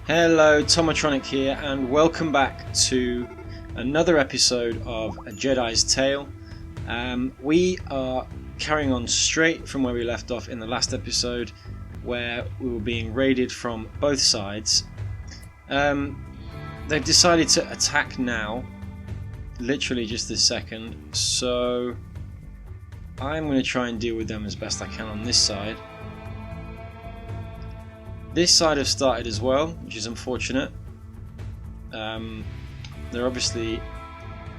Hello, Tomatronic here, and welcome back to another episode of A Jedi's Tale. We are carrying on straight from where we left off in the last episode, where we were being raided from both sides. They've decided to attack now, literally just this second, so I'm going to try and deal with them as best I can on this side. This side have started as well, which is unfortunate. They're obviously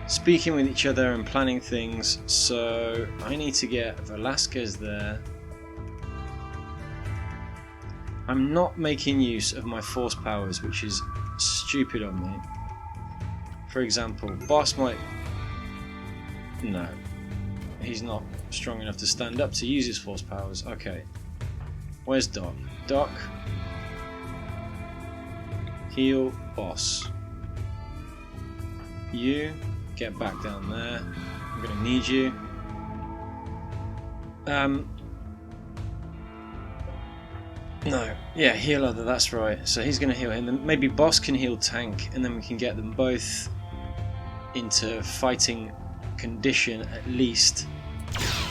speaking with each other and planning things, so I need to get Velasquez there. I'm not making use of my force powers, which is stupid on me. For example, Boss might... No. He's not strong enough to stand up to use his force powers. Okay. Where's Doc? Doc... Heal Boss. You get back down there. I'm gonna need you. No, yeah, heal other. That's right. So he's gonna heal him. Then maybe Boss can heal Tank, and then we can get them both into fighting condition at least.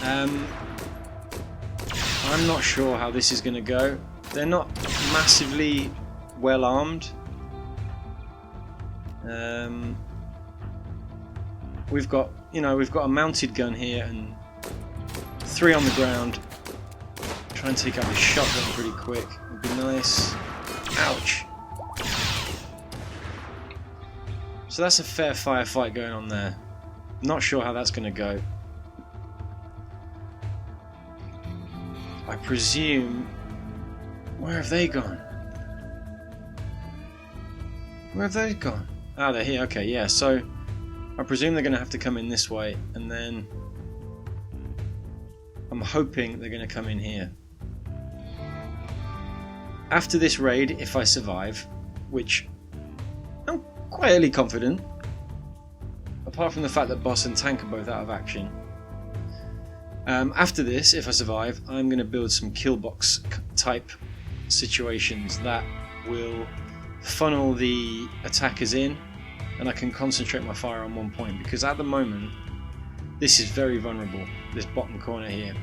I'm not sure how this is gonna go. They're not massively well armed. We've got a mounted gun here and 3 on the ground. Try and take out this shotgun pretty quick. Would be nice. Ouch. So that's a fair firefight going on there. Not sure how that's going to go. I presume... Where have they gone? Where have they gone? Ah, they're here. Okay, yeah, so I presume they're going to have to come in this way, and then I'm hoping they're going to come in here. After this raid, if I survive, which I'm quietly confident, apart from the fact that Boss and Tank are both out of action, after this, if I survive, I'm going to build some killbox type situations that will funnel the attackers in, and I can concentrate my fire on one point, because at the moment this is very vulnerable, this bottom corner here,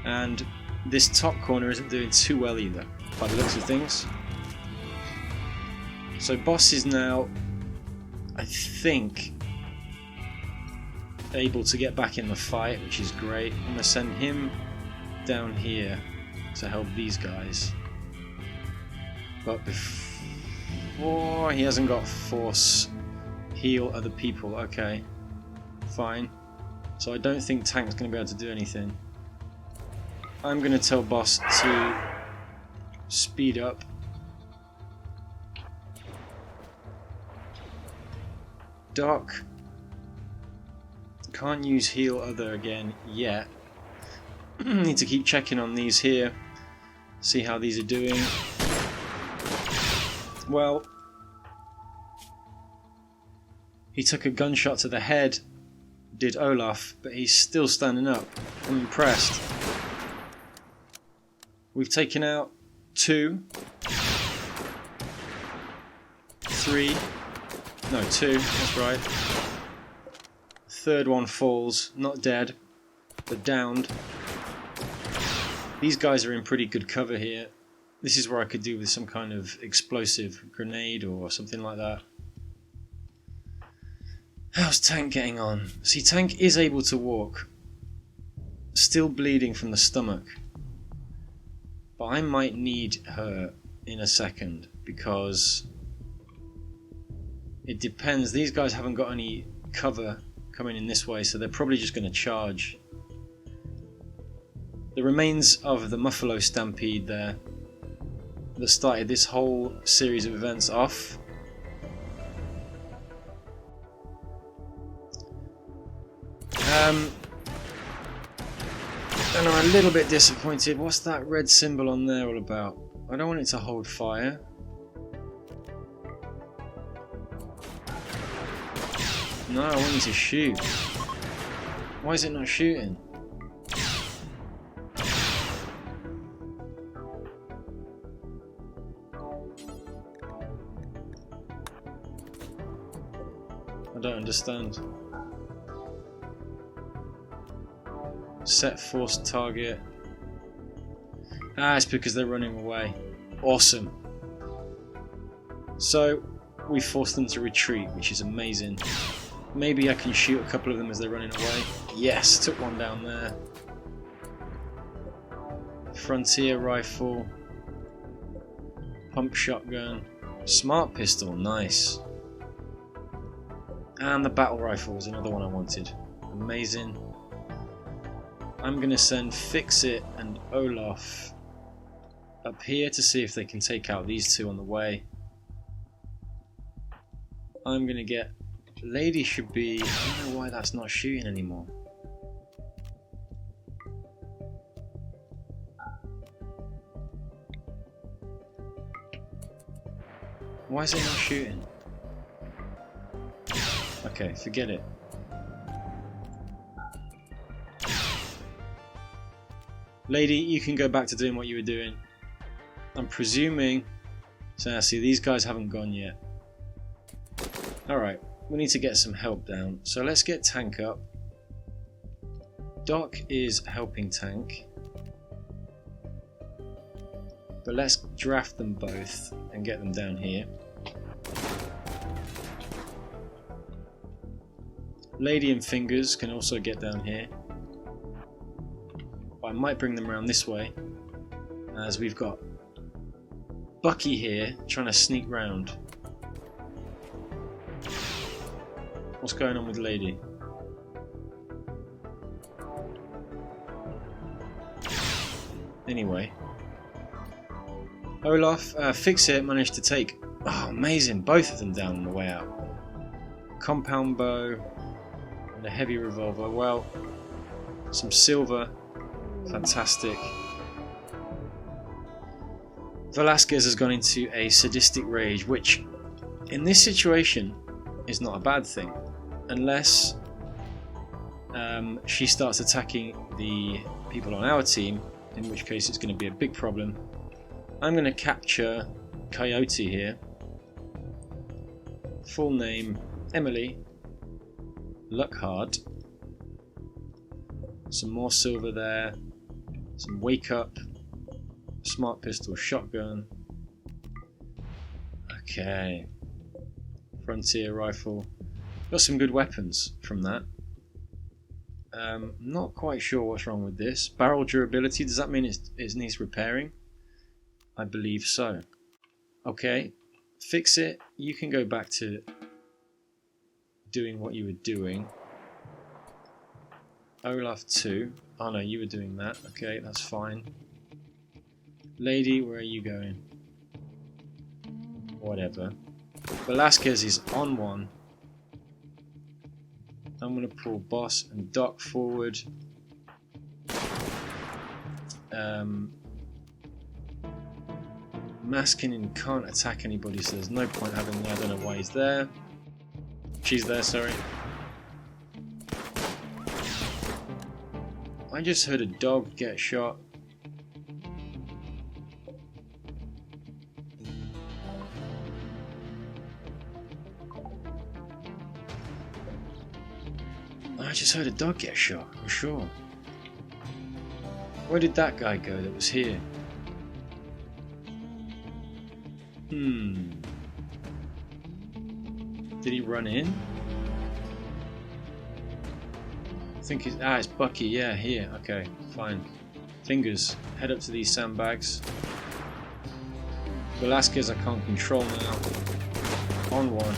and this top corner isn't doing too well either by the looks of things. So Boss is now, I think, able to get back in the fight, which is great. I'm going to send him down here to help these guys, but before he hasn't got force heal other people. Okay, fine. So I don't think Tank's going to be able to do anything. I'm going to tell Boss to speed up. Doc can't use heal other again yet. Need to keep checking on these here, see how these are doing. Well, he took a gunshot to the head, did Olaf, but he's still standing up. I'm impressed. We've taken out 2, 3, no 2, that's right. Third one falls, not dead, but downed. These guys are in pretty good cover here. This is where I could do with some kind of explosive grenade or something like that. How's Tank getting on? See, Tank is able to walk. Still bleeding from the stomach. But I might need her in a second, because it depends. These guys haven't got any cover coming in this way, so they're probably just going to charge. The remains of the Muffalo stampede there that started this whole series of events off. And I'm a little bit disappointed. What's that red symbol on there all about? I don't want it to hold fire. No, I want you to shoot. Why is it not shooting? understand. Set force target. Ah, it's because they're running away. Awesome. So we forced them to retreat, which is amazing. Maybe I can shoot a couple of them as they're running away. Yes, took one down there. Frontier rifle. Pump shotgun. Smart pistol, nice. And the battle rifle was another one I wanted. Amazing. I'm going to send Fix-It and Olaf up here to see if they can take out these two on the way. I'm going to get... Lady should be... I don't know why that's not shooting anymore. Why is it not shooting? Okay, forget it. Lady, you can go back to doing what you were doing. I'm presuming... So now see, these guys haven't gone yet. Alright, we need to get some help down. So let's get Tank up. Doc is helping Tank. But let's draft them both and get them down here. Lady and Fingers can also get down here. I might bring them around this way, as we've got Bucky here trying to sneak round. What's going on with Lady? Anyway, Olaf, Fix-It managed to take, oh amazing, both of them down on the way out. Compound bow and a heavy revolver. Well, some silver. Fantastic. Velasquez has gone into a sadistic rage, which in this situation is not a bad thing, unless she starts attacking the people on our team, in which case it's going to be a big problem. I'm going to capture Coyote here. Full name Emily Luckhard. Some more silver there. Some wake up, smart pistol, shotgun. Okay. Frontier rifle. Got some good weapons from that. Not quite sure what's wrong with this. Barrel durability, does that mean it needs repairing? I believe so. Okay. Fix-It. You can go back to doing what you were doing. Olaf 2. Oh no, you were doing that. Okay, that's fine. Lady, where are you going? Whatever. Velasquez is on one. I'm going to pull Boss and Doc forward. Maskinen can't attack anybody, so there's no point having that. I don't know why he's there. She's there, sorry. I just heard a dog get shot. I just heard a dog get shot, I'm sure. Where did that guy go that was here? Did he run in? I think it's Bucky, yeah, here, okay, fine. Fingers, head up to these sandbags. Velasquez I can't control now. On one.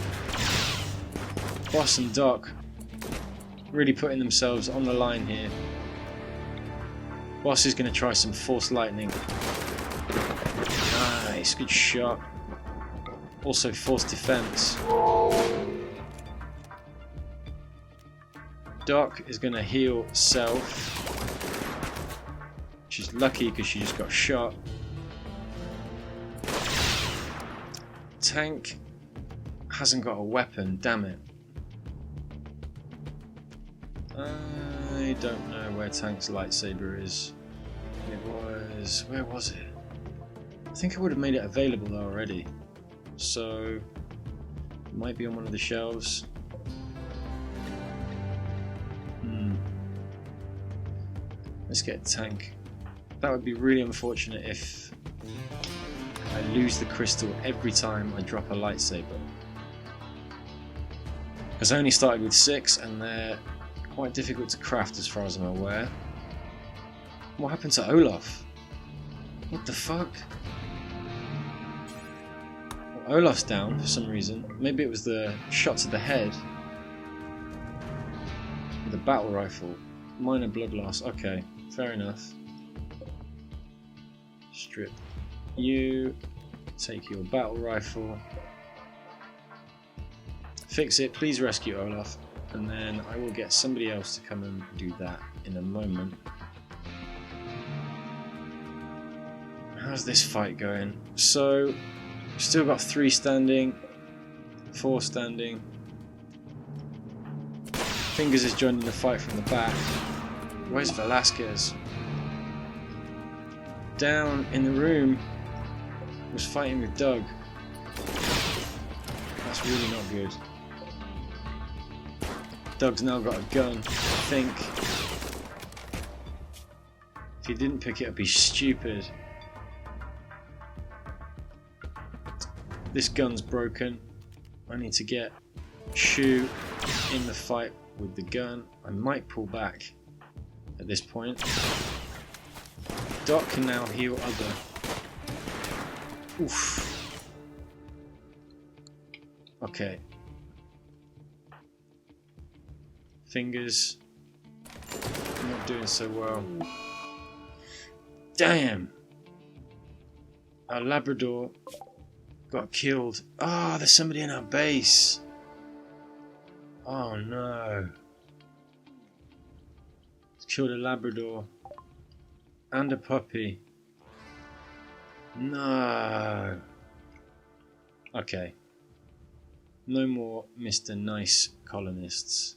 Boss and Doc really putting themselves on the line here. Boss is going to try some force lightning. Nice, good shot. Also force defense. Doc is going to heal self. She's lucky because she just got shot. Tank hasn't got a weapon, damn it. I don't know where Tank's lightsaber is. Where was it? I think I would have made it available already. So, it might be on one of the shelves. Let's get a tank. That would be really unfortunate if I lose the crystal every time I drop a lightsaber. Because I only started with 6 and they're quite difficult to craft as far as I'm aware. What happened to Olaf? What the fuck? Well, Olaf's down for some reason. Maybe it was the shot to the head. The battle rifle. Minor blood loss. Okay, fair enough. Strip you. Take your battle rifle. Fix it. Please rescue Olaf. And then I will get somebody else to come and do that in a moment. How's this fight going? So, still got 3 standing. 4 standing. Fingers is joining the fight from the back. Where's Velasquez? Down in the room was fighting with Doug. That's really not good. Doug's now got a gun, I think. If he didn't pick it up, he's stupid. This gun's broken. I need to get Shu in the fight with the gun. I might pull back at this point. Doc can now heal other. Oof. Okay. Fingers. Not doing so well. Damn! Our Labrador got killed. Ah, there's somebody in our base. Oh no. It's killed a Labrador. And a puppy. No. Okay. No more Mr. Nice colonists.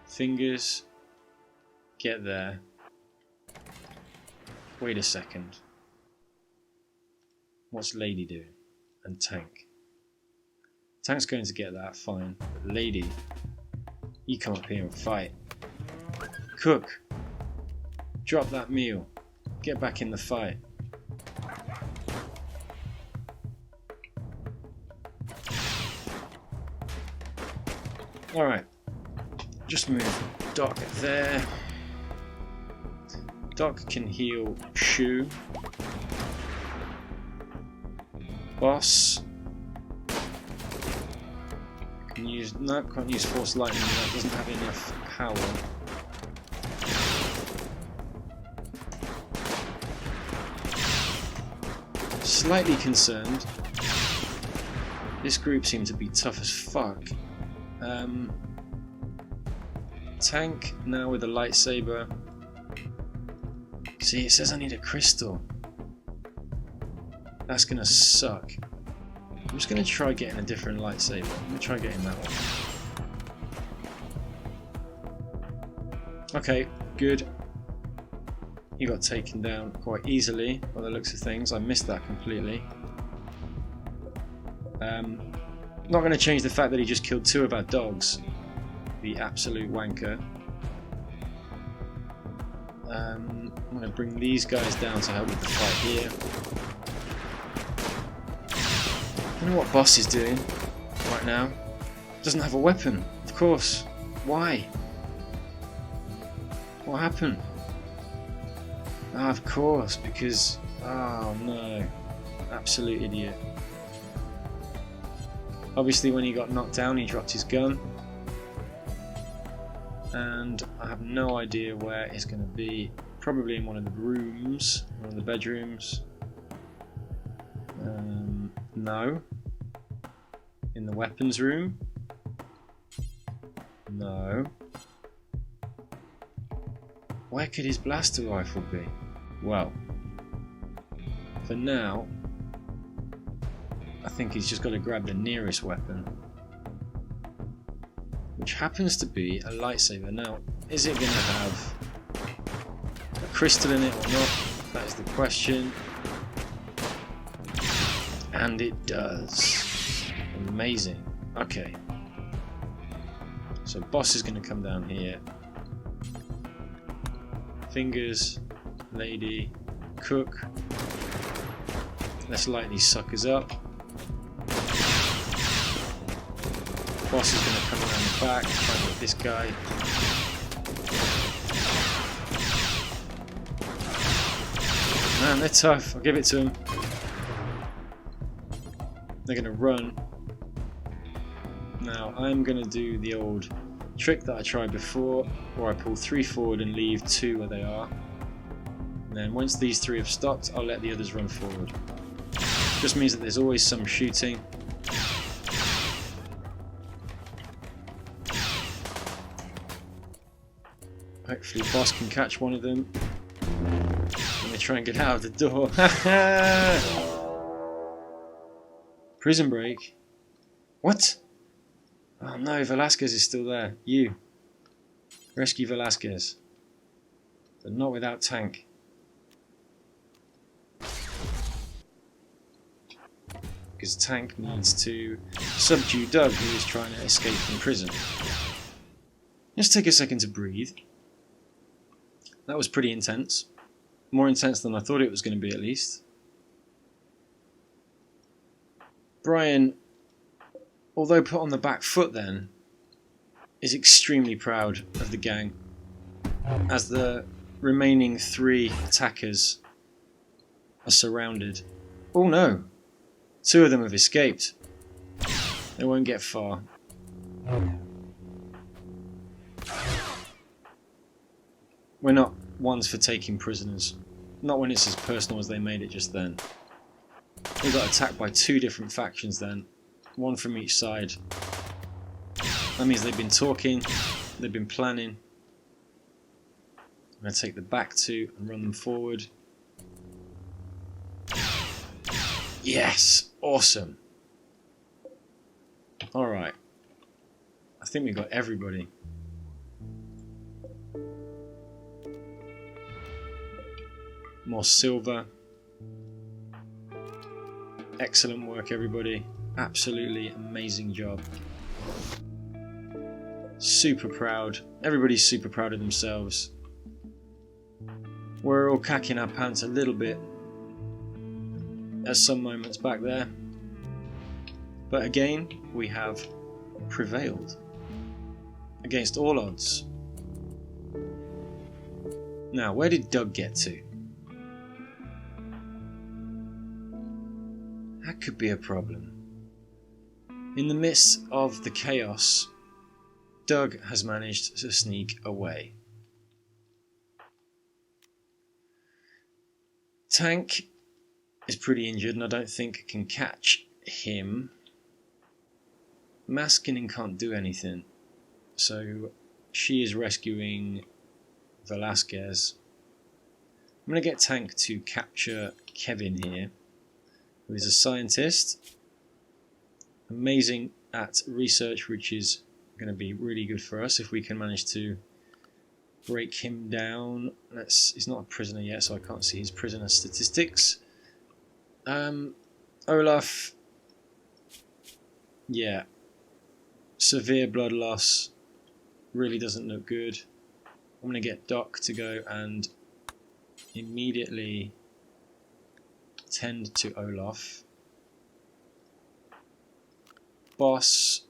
Fingers. Get there. Wait a second. What's Lady doing? And Tank. Tank's going to get that, fine. But Lady, you come up here and fight. Cook. Drop that meal. Get back in the fight. Alright. Just move Doc there. Doc can heal Shu. Boss. Can use... No, can't use Force Lightning. That doesn't have enough power. Slightly concerned. This group seems to be tough as fuck. Tank now with a lightsaber. See, it says I need a crystal. That's gonna suck. I'm just gonna try getting a different lightsaber. I'm gonna try getting that one. Okay, good. He got taken down quite easily by the looks of things. I missed that completely. Not going to change the fact that he just killed 2 of our dogs. The absolute wanker. I'm going to bring these guys down to help with the fight here. I don't know what Boss is doing right now. Doesn't have a weapon, of course. Why? What happened? Ah, of course, because... Oh no. Absolute idiot. Obviously when he got knocked down he dropped his gun. And I have no idea where it's going to be. Probably in one of the rooms, one of the bedrooms. No. In the weapons room? No. Where could his blaster rifle be? Well, for now, I think he's just got to grab the nearest weapon, which happens to be a lightsaber. Now, is it going to have a crystal in it or not? That is the question. And it does. Amazing. Okay. So Boss is going to come down here. Fingers, lady, cook. Let's light these suckers up. Boss is going to come around the back, try and get this guy. Man, they're tough. I'll give it to them. They're going to run. Now, I'm going to do the old trick that I tried before, where I pull 3 forward and leave 2 where they are. And then once these 3 have stopped, I'll let the others run forward. Just means that there's always some shooting. Hopefully boss can catch one of them when they try and get out of the door. Prison break? What? Oh no, Velasquez is still there. You. Rescue Velasquez. But not without Tank. Because Tank needs to subdue Doug, who is trying to escape from prison. Just take a second to breathe. That was pretty intense. More intense than I thought it was going to be, at least. Brian, although put on the back foot then, is extremely proud of the gang, as the remaining 3 attackers are surrounded. Oh no! 2 of them have escaped. They won't get far. We're not ones for taking prisoners. Not when it's as personal as they made it just then. We got attacked by 2 different factions then. 1 from each side. That means they've been talking, they've been planning. I'm going to take the back 2 and run them forward. Yes! Awesome! Alright. I think we got everybody. More silver. Excellent work, everybody. Absolutely amazing job. Super proud. Everybody's super proud of themselves. We're all cacking our pants a little bit at some moments back there. But again, we have prevailed against all odds. Now, where did Doug get to? That could be a problem. In the midst of the chaos, Doug has managed to sneak away. Tank is pretty injured and I don't think can catch him. Maskinen can't do anything, so she is rescuing Velasquez. I'm going to get Tank to capture Kevin here, who is a scientist, amazing at research, which is going to be really good for us if we can manage to break him down. He's not a prisoner yet, so I can't see his prisoner statistics. Olaf, yeah, severe blood loss, really doesn't look good. I'm going to get Doc to go and immediately tend to Olaf. Boss,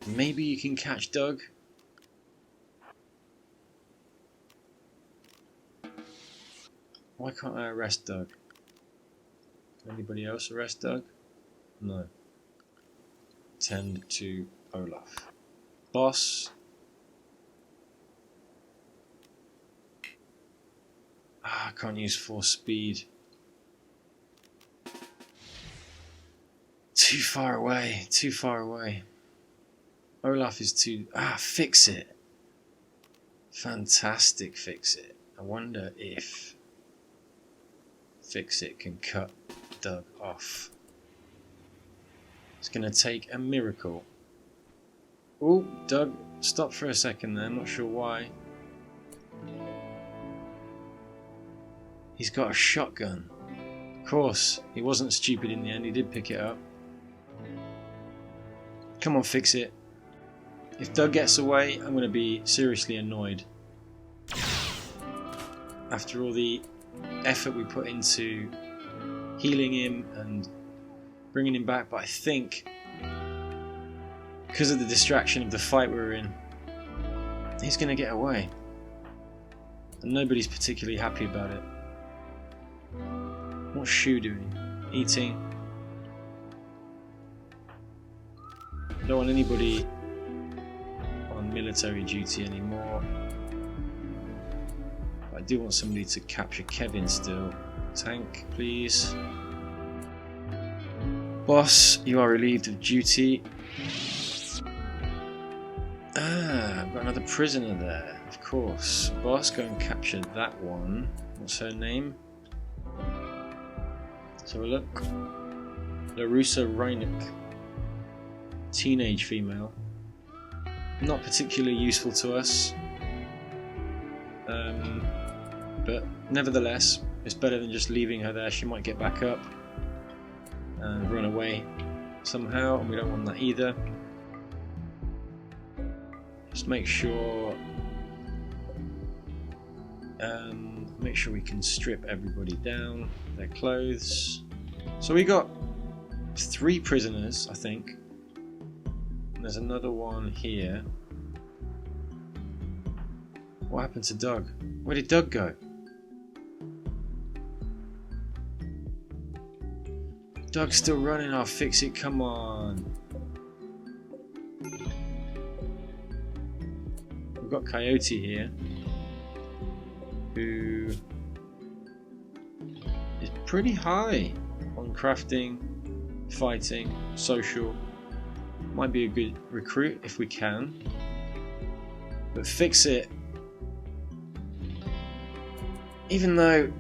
maybe you can catch Doug. Why can't I arrest Doug? Can anybody else arrest Doug? No. Tend to Olaf. Boss. I can't use force speed. Too far away, too far away. Olaf is too... fix it. Fantastic fix it. I wonder if fix it can cut Doug off. It's going to take a miracle. Oh, Doug, stop for a second there, I'm not sure why. He's got a shotgun. Of course, he wasn't stupid in the end, he did pick it up. Come on, fix it. If Doug gets away, I'm going to be seriously annoyed. after all the effort we put into healing him and bringing him back, but I think because of the distraction of the fight we were in, he's going to get away. And nobody's particularly happy about it. What's Shu doing? Eating. I don't want anybody on military duty anymore. But I do want somebody to capture Kevin still. Tank, please. Boss, you are relieved of duty. Ah, I've got another prisoner there, of course. Boss, go and capture that one. What's her name? Let's have a look. Larusa Reineck. Teenage female. Not particularly useful to us. But nevertheless, it's better than just leaving her there. She might get back up and run away somehow, and we don't want that either. Just make sure we can strip everybody down their clothes. So we got 3 prisoners, I think. And there's another one here. What happened to Doug? Where did Doug go? Doug's still running. I'll fix it. Come on. We've got Coyote here, who is pretty high on crafting, fighting, social. Might be a good recruit if we can. But Fix It, even though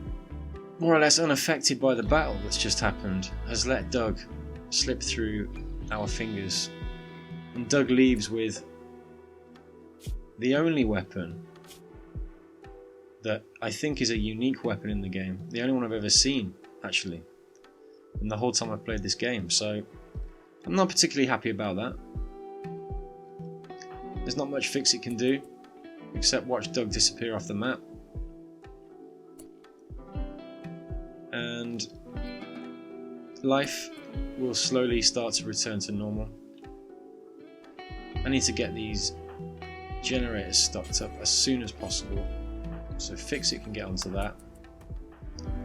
more or less unaffected by the battle that's just happened, has let Doug slip through our fingers. And Doug leaves with the only weapon that I think is a unique weapon in the game. The only one I've ever seen, actually, in the whole time I've played this game. So I'm not particularly happy about that. There's not much Fix It can do, except watch Doug disappear off the map. And life will slowly start to return to normal. I need to get these generators stocked up as soon as possible, so Fix It can get onto that.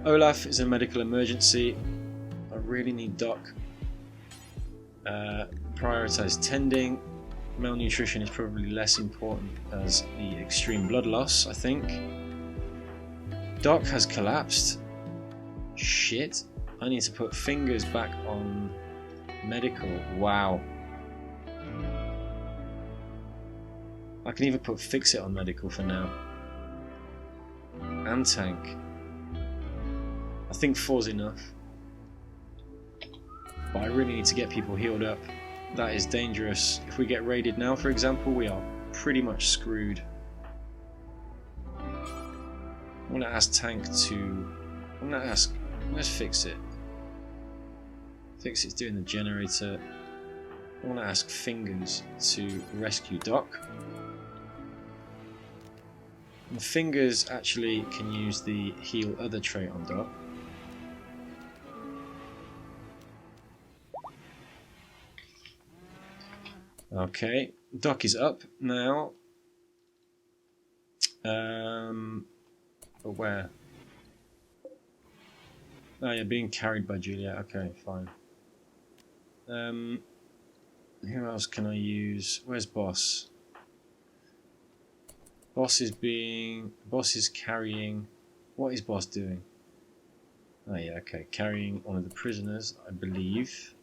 Olaf is a medical emergency. I really need Doc. Prioritize tending. Malnutrition is probably less important as the extreme blood loss, I think. Doc has collapsed. Shit. I need to put Fingers back on medical. Wow. I can even put Fix It on medical for now. And Tank. I think 4's enough. But I really need to get people healed up. That is dangerous. If we get raided now, for example, we are pretty much screwed. I'm going to ask Tank to... Let's Fix It. Fix It's doing the generator. I want to ask Fingers to rescue Doc. And Fingers actually can use the heal other trait on Doc. Okay, Doc is up now. But where? Oh yeah, being carried by Juliet. Okay, fine. Who else can I use? Where's Boss? Boss is carrying... What is Boss doing? Oh yeah, okay, carrying one of the prisoners, I believe.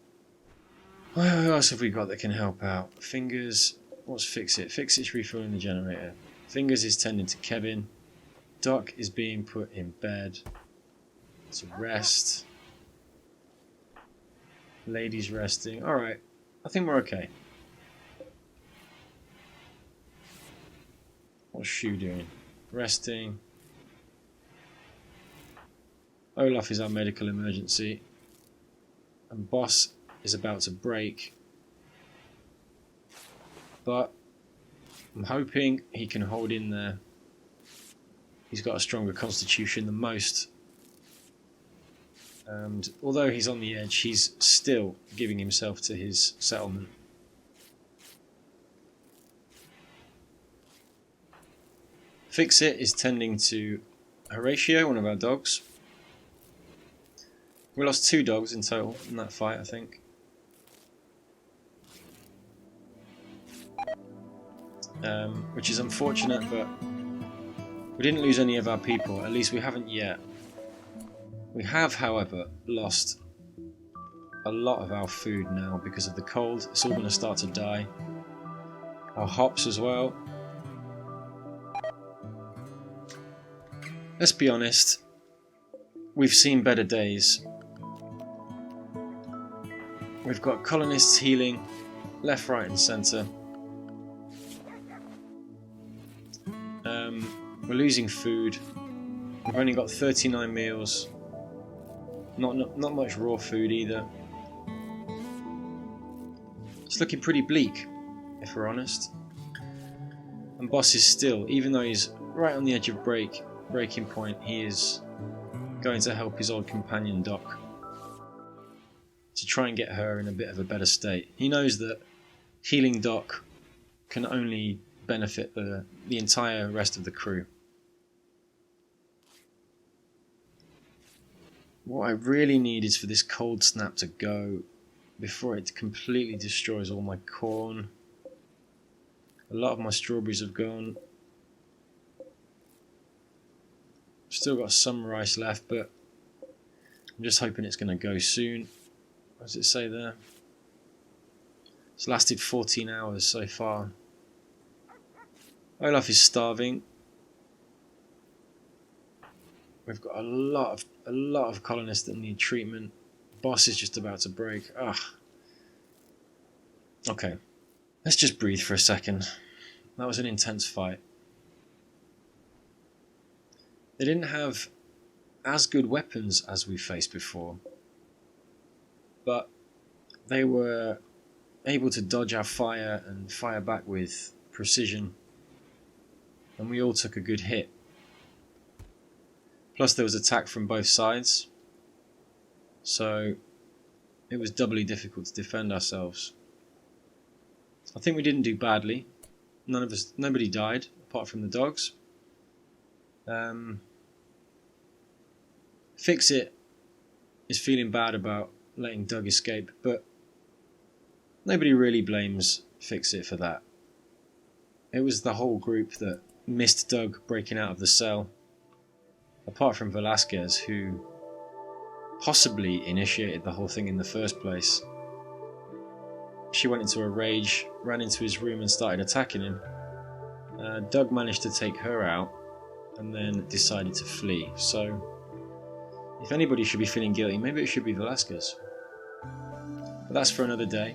Well, who else have we got that can help out? Fingers, what's Fix It? Fix It's refueling the generator. Fingers is tending to Kevin. Doc is being put in bed to rest. Lady's resting. Alright, I think we're okay. What's Shu doing? Resting. Olaf is our medical emergency. And Boss is about to break. But I'm hoping he can hold in there. He's got a stronger constitution than most. And although he's on the edge, he's still giving himself to his settlement. Fix-It is tending to Horatio, one of our dogs. We lost 2 dogs in total in that fight, I think. Which is unfortunate, but we didn't lose any of our people. At least we haven't yet. We have, however, lost a lot of our food now because of the cold. It's all going to start to die. Our hops as well. Let's be honest, we've seen better days. We've got colonists healing left, right and centre. We're losing food. We've only got 39 meals. Not much raw food either. It's looking pretty bleak, if we're honest. And Boss is still, even though he's right on the edge of breaking point, he is going to help his old companion Doc to try and get her in a bit of a better state. He knows that healing Doc can only benefit the entire rest of the crew. What I really need is for this cold snap to go before it completely destroys all my corn. A lot of my strawberries have gone. Still got some rice left, but I'm just hoping it's going to go soon. What does it say there? It's lasted 14 hours so far. Olaf is starving. We've got a lot of colonists that need treatment. Boss is just about to break. Ugh. Okay, let's just breathe for a second. That was an intense fight. They didn't have as good weapons as we faced before, but they were able to dodge our fire and fire back with precision, and we all took a good hit. Plus there was attack from both sides, so it was doubly difficult to defend ourselves. I think we didn't do badly. Nobody died apart from the dogs. Fix-It is feeling bad about letting Doug escape, but nobody really blames Fix-It for that. It was the whole group that missed Doug breaking out of the cell, apart from Velasquez, who possibly initiated the whole thing in the first place. She went into a rage, ran into his room and started attacking him. Doug managed to take her out and then decided to flee. So if anybody should be feeling guilty, maybe it should be Velasquez. But that's for another day.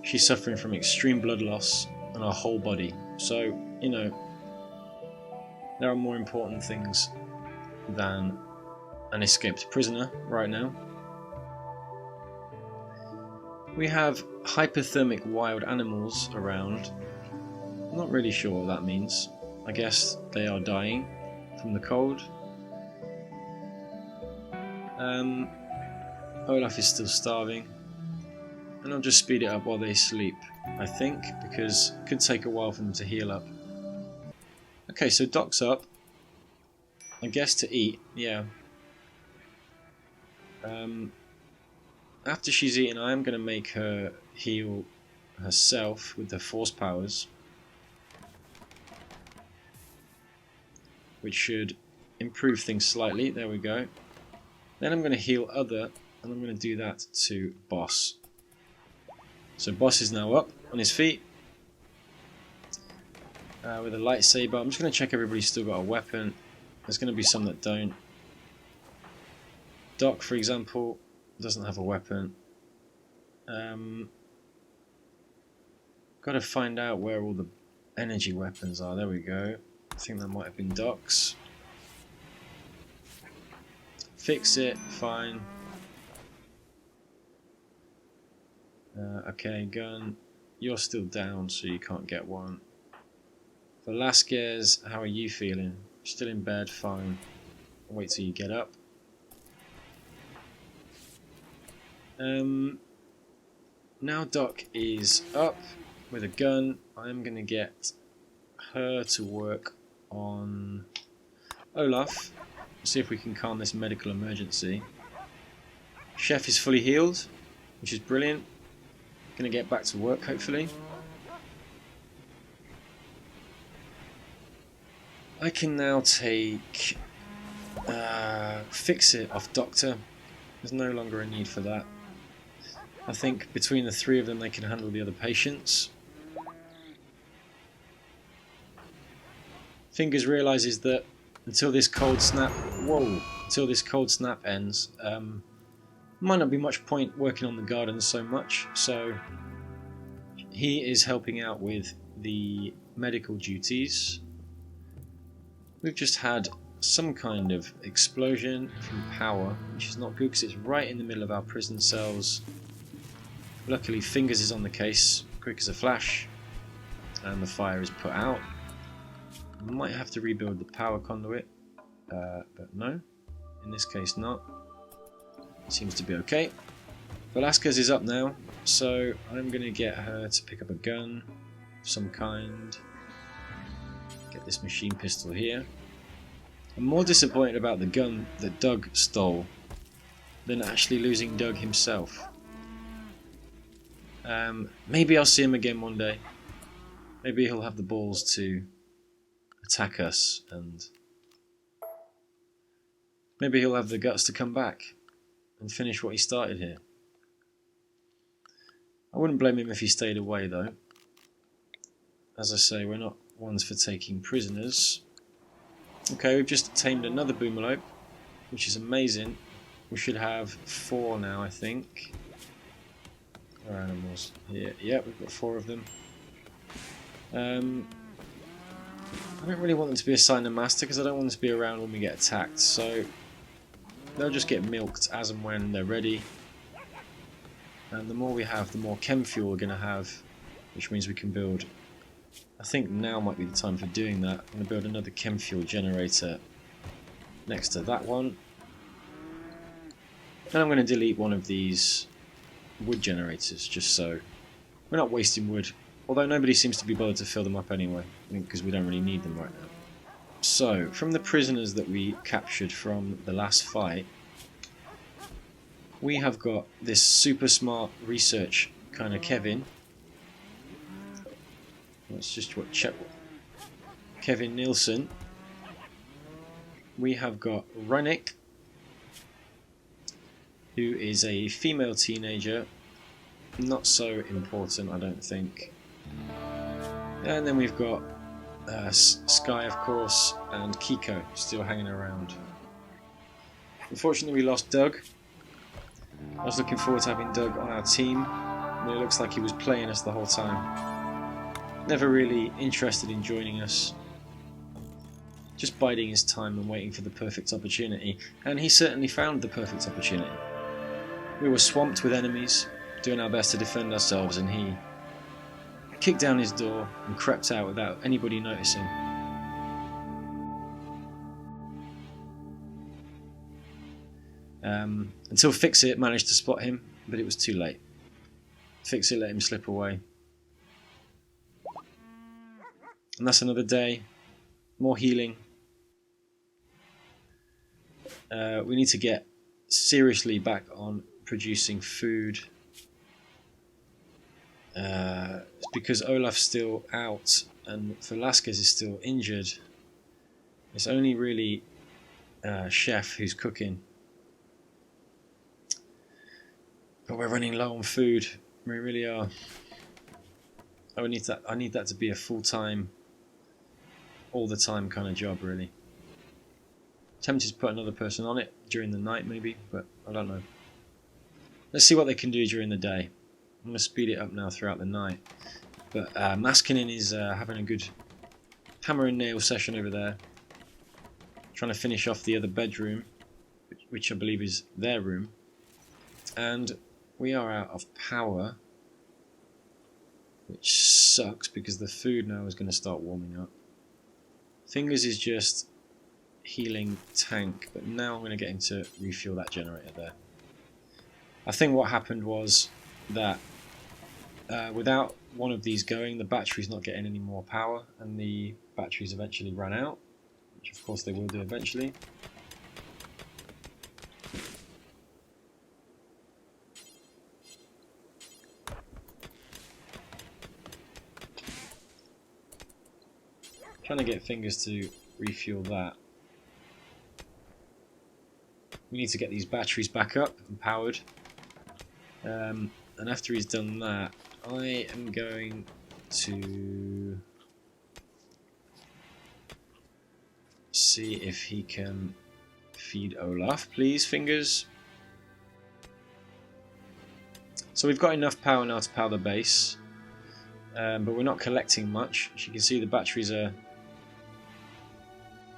She's suffering from extreme blood loss on her whole body. So, you know, there are more important things than an escaped prisoner right now. We have hypothermic wild animals around. I'm not really sure what that means. I guess they are dying from the cold. Olaf is still starving, and I'll just speed it up while they sleep, I think, because it could take a while for them to heal up. Okay, so Doc's up. I guess to eat, yeah. After she's eaten, I am going to make her heal herself with the force powers, which should improve things slightly. There we go. Then I'm going to heal Other, and I'm going to do that to Boss. So Boss is now up on his feet with a lightsaber. I'm just going to check everybody's still got a weapon. There's going to be some that don't. Doc, for example, doesn't have a weapon. Got to find out where all the energy weapons are. There we go. I think that might have been Doc's. Fix-It, fine. Okay, gun. You're still down, so you can't get one. Velasquez, how are you feeling? Still in bed, fine. Wait till you get up. Now Doc is up with a gun. I'm going to get her to work on Olaf. See if we can calm this medical emergency. Chef is fully healed, which is brilliant. Going to get back to work, hopefully. I can now take Fix It off Doctor. There's no longer a need for that. I think between the three of them they can handle the other patients. Fingers realises that until this cold snap ends, might not be much point working on the gardens so much, so he is helping out with the medical duties. We've just had some kind of explosion from power, which is not good because it's right in the middle of our prison cells. Luckily Fingers is on the case, quick as a flash, and the fire is put out. Might have to rebuild the power conduit, but no, in this case not. Seems to be okay. Velasquez is up now, so I'm going to get her to pick up a gun of some kind. Get this machine pistol here. I'm more disappointed about the gun that Doug stole than actually losing Doug himself. Maybe I'll see him again one day. Maybe he'll have the balls to attack us, and maybe he'll have the guts to come back and finish what he started here. I wouldn't blame him if he stayed away though. As I say, we're not ones for taking prisoners. Okay, we've just tamed another boomalope, which is amazing. We should have 4 now, I think. Our animals here. Yeah, we've got 4 of them. I don't really want them to be assigned a master because I don't want them to be around when we get attacked, so they'll just get milked as and when they're ready. And the more we have, the more chem fuel we're going to have, which means we can build... I think now might be the time for doing that. I'm going to build another chem fuel generator next to that one. And I'm going to delete one of these wood generators, just so we're not wasting wood. Although nobody seems to be bothered to fill them up anyway, I think because we don't really need them right now. So, from the prisoners that we captured from the last fight, we have got this super smart research kind of Kevin. Let's just check Kevin Nielsen. We have got Rennick, who is a female teenager. Not so important, I don't think. And then we've got Sky, of course, and Kiko still hanging around. Unfortunately, we lost Doug. I was looking forward to having Doug on our team, but it looks like he was playing us the whole time. Never really interested in joining us. Just biding his time and waiting for the perfect opportunity. And he certainly found the perfect opportunity. We were swamped with enemies, doing our best to defend ourselves, and he kicked down his door and crept out without anybody noticing. Until Fix It managed to spot him, but it was too late. Fix It let him slip away. And that's another day. More healing. We need to get seriously back on producing food. It's because Olaf's still out and Velasquez is still injured. It's only really Chef who's cooking. But we're running low on food. We really are. I need that to be a full-time, all the time kind of job, really. Tempted to put another person on it during the night maybe, but I don't know. Let's see what they can do during the day. I'm going to speed it up now throughout the night. But Maskinen is having a good hammer and nail session over there. Trying to finish off the other bedroom, which I believe is their room. And we are out of power, which sucks because the food now is going to start warming up. Fingers is just healing tank, but now I'm going to get him to refuel that generator there. I think what happened was that without one of these going, the battery's not getting any more power, and the batteries eventually ran out, which of course they will do eventually. Trying to get Fingers to refuel that. We need to get these batteries back up and powered. And after he's done that, I am going to see if he can feed Olaf, please, Fingers. So we've got enough power now to power the base, but we're not collecting much. As you can see, the batteries are,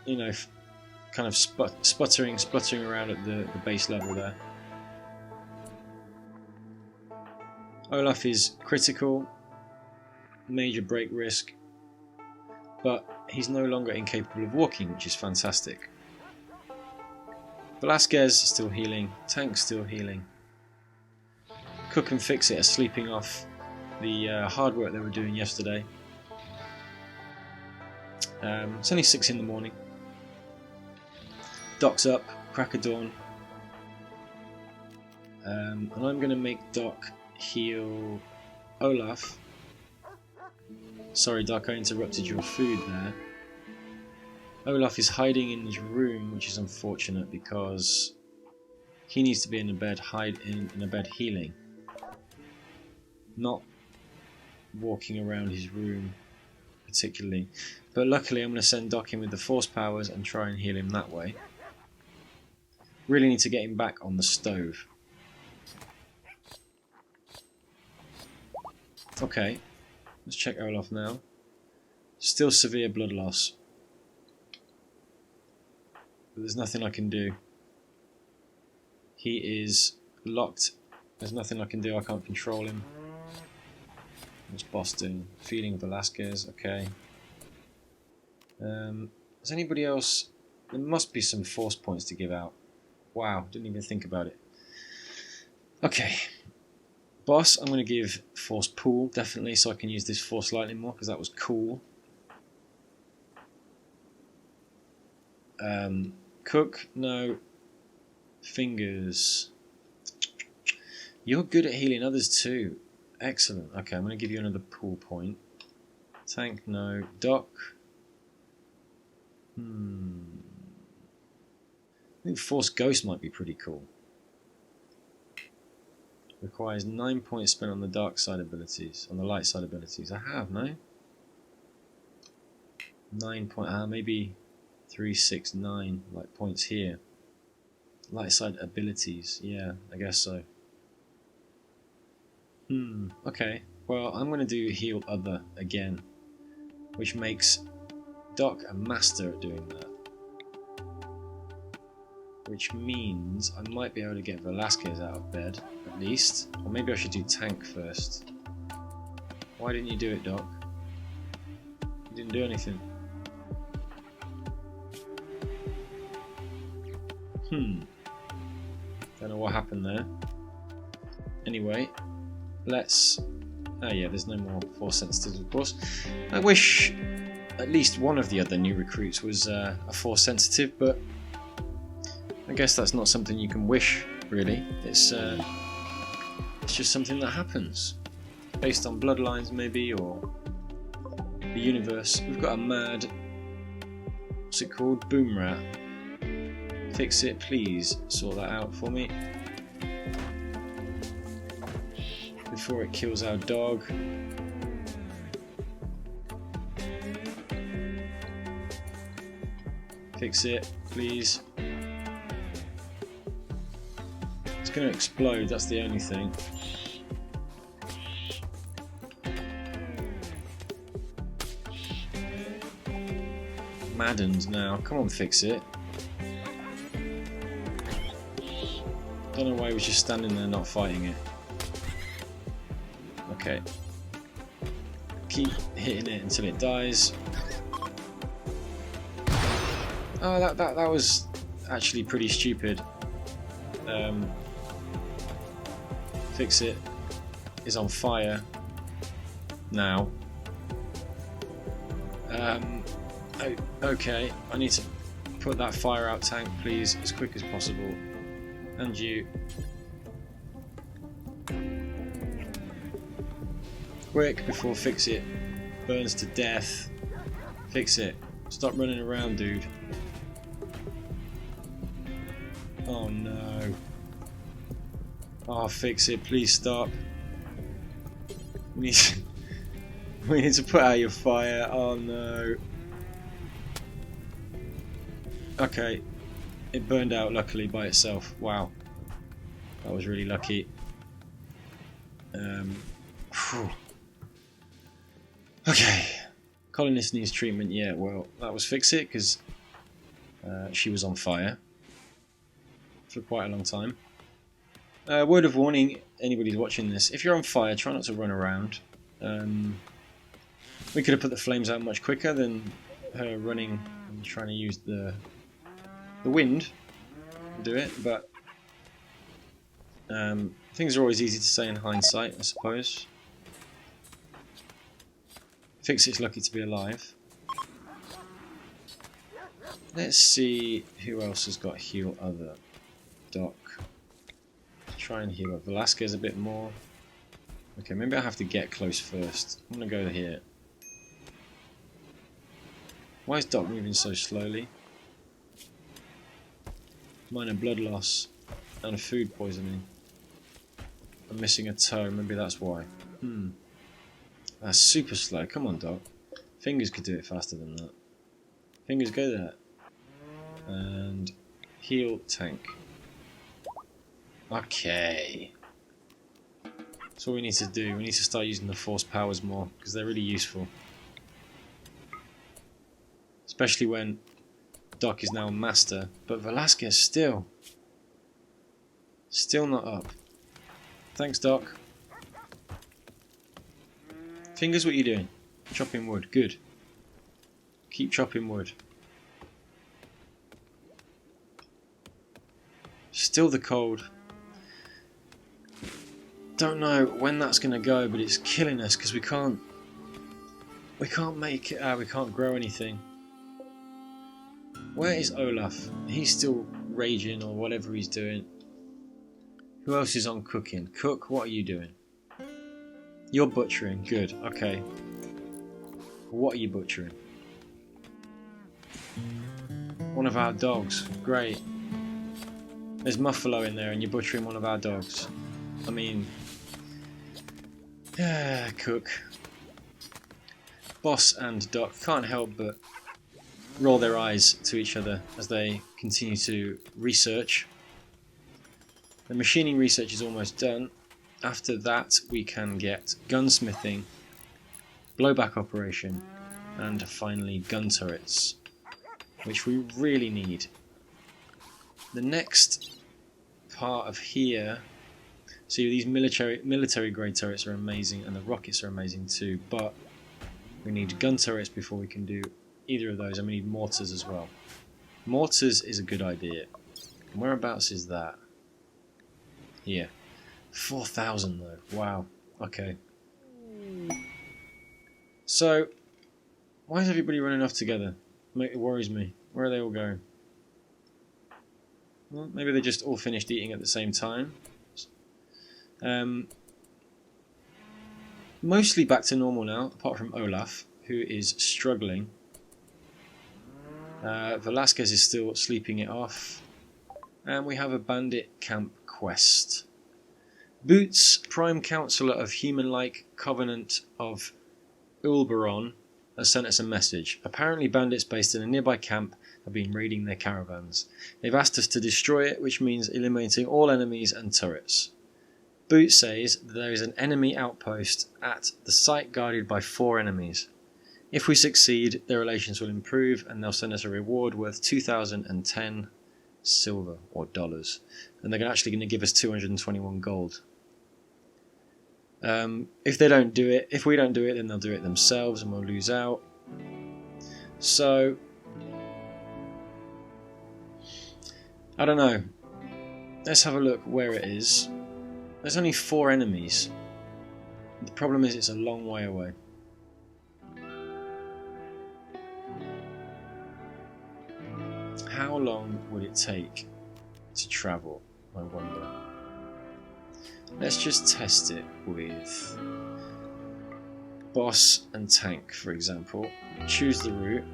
you know, kind of spluttering around at the base level there. Olaf is critical, major break risk, but he's no longer incapable of walking, which is fantastic. Velasquez still healing, Tank still healing. Cook and Fix It are sleeping off the hard work they were doing yesterday. It's only 6 in the morning. Doc's up, crack of dawn. And I'm going to make Doc heal Olaf. Sorry Doc, I interrupted your food there. Olaf is hiding in his room, which is unfortunate because he needs to be in a bed, in a bed healing, not walking around his room particularly. But luckily I'm going to send Doc in with the force powers and try and heal him that way. Really need to get him back on the stove. Okay, let's check Olaf now. Still severe blood loss. But there's nothing I can do. He is locked. There's nothing I can do. I can't control him. What's boss doing? Feeding Velasquez. Okay. Is anybody else? There must be some force points to give out. Wow, didn't even think about it. Okay. Boss, I'm going to give Force Pool, definitely, so I can use this Force Lightning more, because that was cool. Cook, no. Fingers. You're good at healing others too. Excellent. Okay, I'm going to give you another pool point. Tank, no. Doc. I think Force Ghost might be pretty cool. Requires 9 points spent on the dark side abilities, on the light side abilities. I have, no? 9 points, maybe 3, 6, 9 like points here. Light side abilities, yeah, I guess so. Okay, well, I'm going to do heal other again, which makes Doc a master at doing that. Which means I might be able to get Velasquez out of bed, at least. Or maybe I should do Tank first. Why didn't you do it, Doc? You didn't do anything. Don't know what happened there. Anyway, let's... Oh yeah, there's no more force sensitives, of course. I wish at least one of the other new recruits was a force sensitive, but I guess that's not something you can wish, really. It's just something that happens, based on bloodlines maybe, or the universe. We've got a mad, what's it called? Boom rat. Fix It, please sort that out for me before it kills our dog. Fix It, please. It's going to explode, that's the only thing. Maddened now. Come on, Fix It. Don't know why he was just standing there not fighting it. Okay. Keep hitting it until it dies. Oh, that was actually pretty stupid. Fix It is on fire now. Okay, I need to put that fire out tank, please, as quick as possible. And you. Quick, before Fix It burns to death. Fix It. Stop running around, dude. Oh no. Oh, Fix It, please stop. We need to put out your fire. Oh no. Okay. It burned out luckily by itself. Wow. That was really lucky. Okay. Colonist needs treatment. Yeah, well, that was Fix It because she was on fire for quite a long time. Word of warning, anybody who's watching this, if you're on fire, try not to run around. We could have put the flames out much quicker than her running and trying to use the wind to do it, but things are always easy to say in hindsight, I suppose. Fix It's lucky to be alive. Let's see who else has got heal other. Doc. Try and heal up Velasquez a bit more. Okay, maybe I have to get close first. I'm gonna go here. Why is Doc moving so slowly? Minor blood loss and food poisoning. I'm missing a toe, maybe that's why. That's super slow. Come on, Doc. Fingers could do it faster than that. Fingers go there. And heal tank. Okay. That's what we need to do. We need to start using the force powers more because they're really useful. Especially when Doc is now a master, but Velasquez still not up. Thanks, Doc. Fingers, what are you doing? Chopping wood. Good. Keep chopping wood. Still the cold. Don't know when that's going to go, but it's killing us because we can't make it. We can't grow anything. Where is Olaf? He's still raging or whatever he's doing. Who else is on cooking? Cook, what are you doing? You're butchering. Good. Okay. What are you butchering? One of our dogs. Great. There's Muffalo in there and you're butchering one of our dogs. I mean... Cook. Boss and Doc can't help but roll their eyes to each other as they continue to research. The machining research is almost done. After that we can get gunsmithing, blowback operation, and finally gun turrets, which we really need. The next part of here, see, these military grade turrets are amazing and the rockets are amazing too, but we need gun turrets before we can do either of those, and we need mortars as well. Mortars is a good idea. And whereabouts is that? Here. 4,000 though. Wow. Okay. So, why is everybody running off together? It worries me. Where are they all going? Well, maybe they just all finished eating at the same time. Mostly back to normal now, apart from Olaf, who is struggling. Velasquez is still sleeping it off. And we have a bandit camp quest. Boots, Prime Counsellor of Human-like Covenant of Ulberon, has sent us a message. Apparently bandits based in a nearby camp have been raiding their caravans. They've asked us to destroy it, which means eliminating all enemies and turrets. Boots says that there is an enemy outpost at the site guarded by 4 enemies. If we succeed, their relations will improve and they'll send us a reward worth 2,010 silver or dollars. And they're actually going to give us 221 gold. If they don't do it, if we don't do it, then they'll do it themselves and we'll lose out. So I don't know. Let's have a look where it is. There's only 4 enemies. The problem is it's a long way away. How long would it take to travel, I wonder? Let's just test it with boss and tank, for example. Choose the route.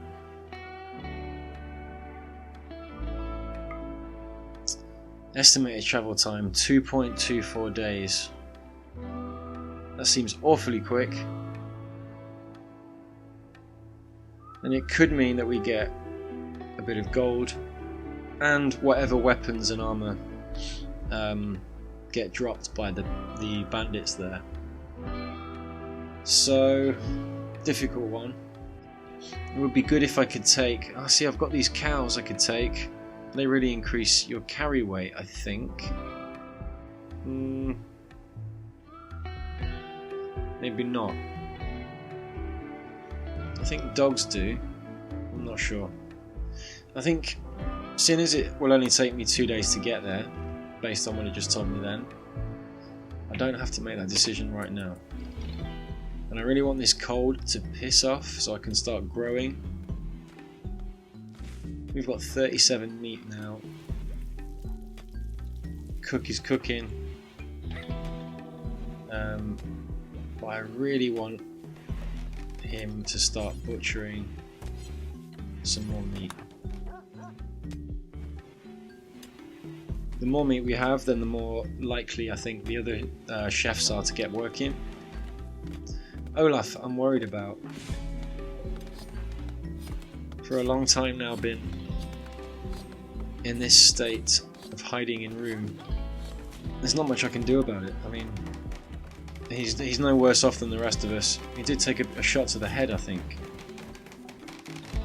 Estimated travel time 2.24 days. That seems awfully quick. And it could mean that we get a bit of gold and whatever weapons and armor get dropped by the bandits there. So, difficult one. It would be good if I could take... Oh, see, I've got these cows I could take. They really increase your carry weight, I think. Maybe not. I think dogs do. I'm not sure. I think, seeing as it will only take me 2 days to get there, based on what it just told me then, I don't have to make that decision right now. And I really want this cold to piss off so I can start growing. We've got 37 meat now. Cook is cooking. But I really want him to start butchering some more meat. The more meat we have, then the more likely I think the other chefs are to get working. Olaf, I'm worried about. For a long time now been in this state of hiding in room. There's not much I can do about it. I mean, he's no worse off than the rest of us. He did take a shot to the head, I think.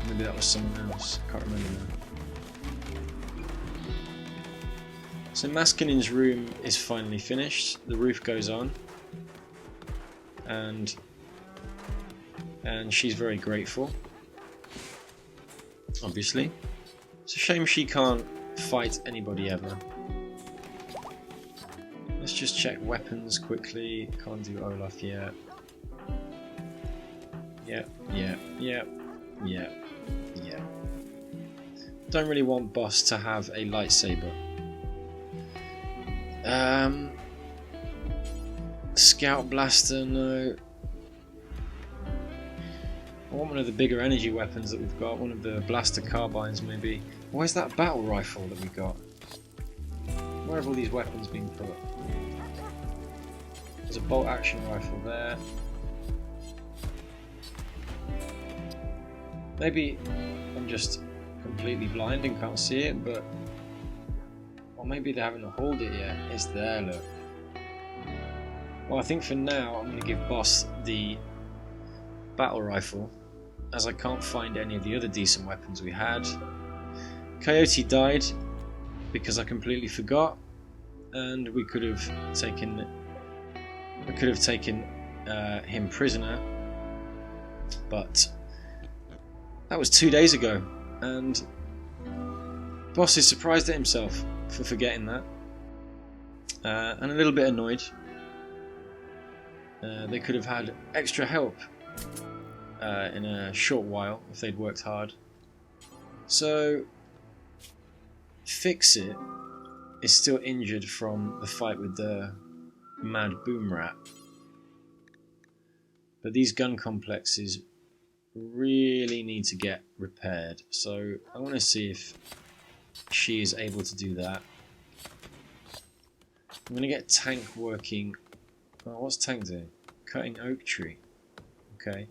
Maybe that was someone else. I can't remember now. So Maskinen's room is finally finished. The roof goes on, and she's very grateful. Obviously, it's a shame she can't fight anybody ever. Let's just check weapons quickly. Can't do Olaf yet. Yeah. Don't really want boss to have a lightsaber. Scout blaster, no. I want one of the bigger energy weapons that we've got. One of the blaster carbines, maybe. Where's that battle rifle that we got? Where have all these weapons been put? There's a bolt action rifle there. Maybe I'm just completely blind and can't see it, but... Or maybe they haven't hauled it yet. It's there, look. Well, I think for now I'm going to give Boss the battle rifle, as I can't find any of the other decent weapons we had. Coyote died because I completely forgot, and we could have taken him prisoner, but that was 2 days ago, and Boss is surprised at himself for forgetting that, and a little bit annoyed. They could have had extra help in a short while if they'd worked hard. So Fix It is still injured from the fight with the mad boom rat, but these gun complexes really need to get repaired, so I want to see if she is able to do that. I'm going to get Tank working. Oh, what's Tank doing? Cutting oak tree. Okay.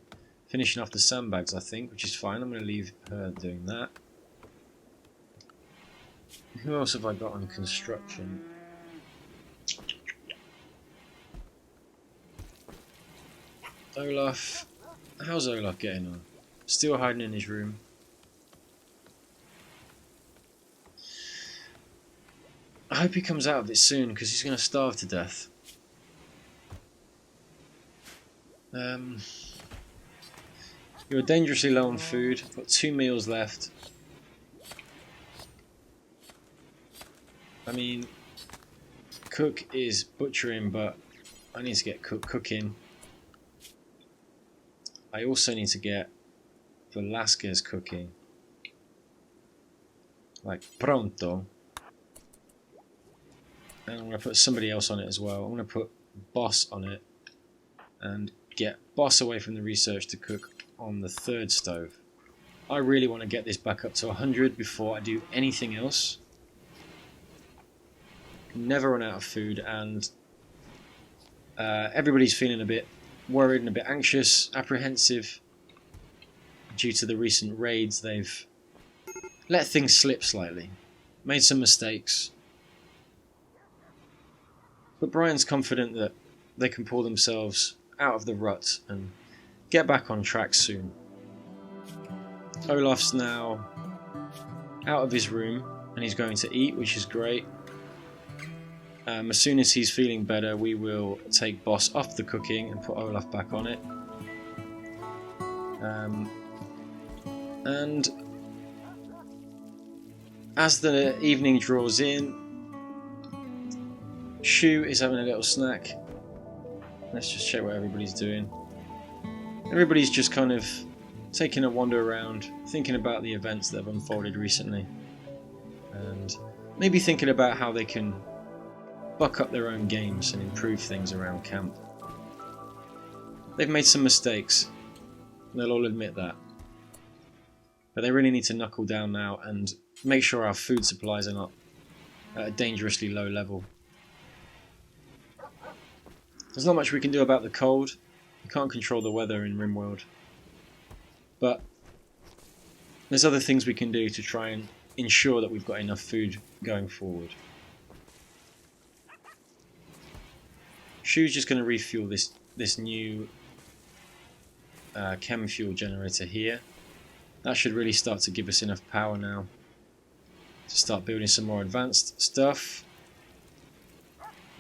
Finishing off the sandbags, I think, which is fine. I'm going to leave her doing that. Who else have I got on construction? Olaf. How's Olaf getting on? Still hiding in his room. I hope he comes out of it soon, because he's going to starve to death. You're dangerously low on food. Got 2 meals left. I mean, Cook is butchering, but I need to get Cook cooking. I also need to get Velasquez cooking. Like, pronto. And I'm going to put somebody else on it as well. I'm going to put Boss on it. And get Boss away from the research to cook on the third stove. I really want to get this back up to 100 before I do anything else. Never run out of food, and everybody's feeling a bit worried and a bit anxious, apprehensive due to the recent raids. They've let things slip slightly, made some mistakes, but Brian's confident that they can pull themselves out of the rut and get back on track soon. Olaf's now out of his room and he's going to eat, which is great. As soon as he's feeling better, we will take Boss off the cooking and put Olaf back on it. And as the evening draws in, Shu is having a little snack. Let's just check what everybody's doing. Everybody's just kind of taking a wander around, thinking about the events that have unfolded recently, and maybe thinking about how they can buck up their own games and improve things around camp. They've made some mistakes, they'll all admit that, but they really need to knuckle down now and make sure our food supplies are not at a dangerously low level. There's not much we can do about the cold. We can't control the weather in Rimworld, but there's other things we can do to try and ensure that we've got enough food going forward. Shu's just going to refuel this new chem fuel generator here. That should really start to give us enough power now to start building some more advanced stuff.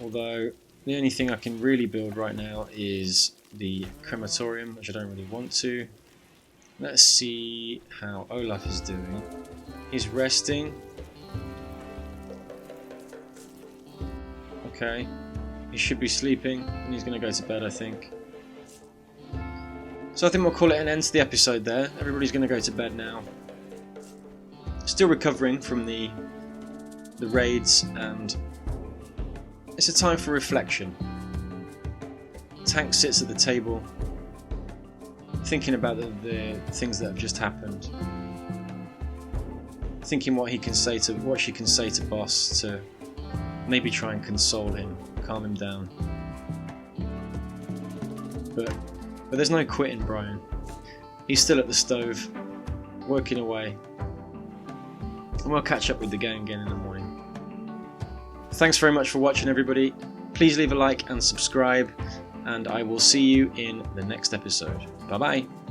Although the only thing I can really build right now is the crematorium, which I don't really want to. Let's see how Olaf is doing. He's resting. Okay. He should be sleeping, and he's going to go to bed, I think. So I think we'll call it an end to the episode there. Everybody's going to go to bed now. Still recovering from the raids, and it's a time for reflection. Tank sits at the table, thinking about the things that have just happened. Thinking what she can say to Boss to maybe try and console him, calm him down. But there's no quitting Brian. He's still at the stove, working away. And we'll catch up with the gang again in the morning. Thanks very much for watching, everybody. Please leave a like and subscribe, and I will see you in the next episode. Bye bye.